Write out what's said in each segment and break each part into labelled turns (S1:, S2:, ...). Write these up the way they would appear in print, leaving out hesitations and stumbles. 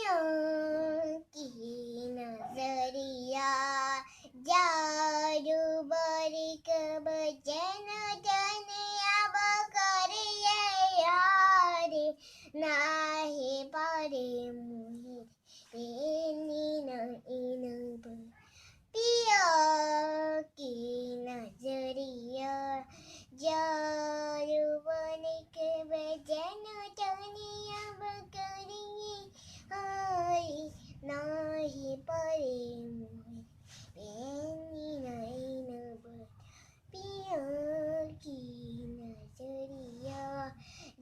S1: पियों की नजरिया जारू बारीक बचन जाने अब करिए यार नाही पारे मुहे पियों की नजरिया जारू बारीक बचन जाने अब करिए हाय नाही परे मुहे पियों की नजरिया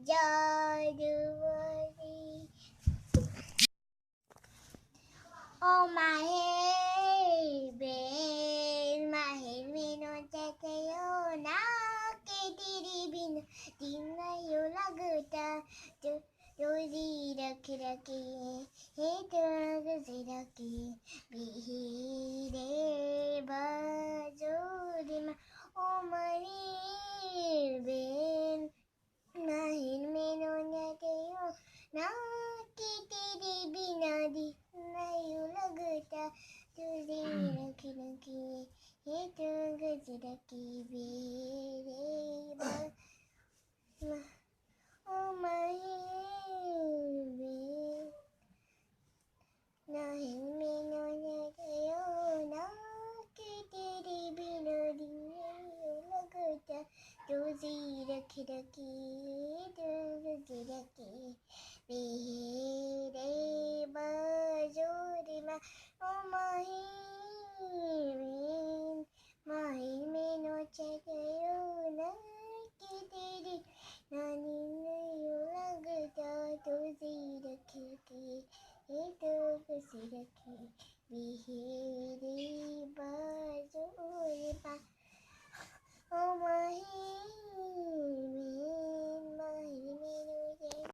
S1: जादू वाली Oh my head, my head में नोचते हो ना के तेरी बिन दिन नहीं लगता जो रोजी रख रखे है तो से रखे बिहीरे बाजूरी में ओ मरी बेन माहिर में नोचते हो ना कि तेरे बिना दिन नहीं लगता तुझे रख रखी है तो गज रखी बेरे ओ माहिर माहिर में नोचते हो ना कि तेरे बिना दिन नहीं लगता तुझे रख रखी तो गज रखी बेरे बाजूरी में ओ माहिर में नोचते हो ना कि तेरी नानी नहीं लगता तुझे रखी है तो किसी रखी बेरे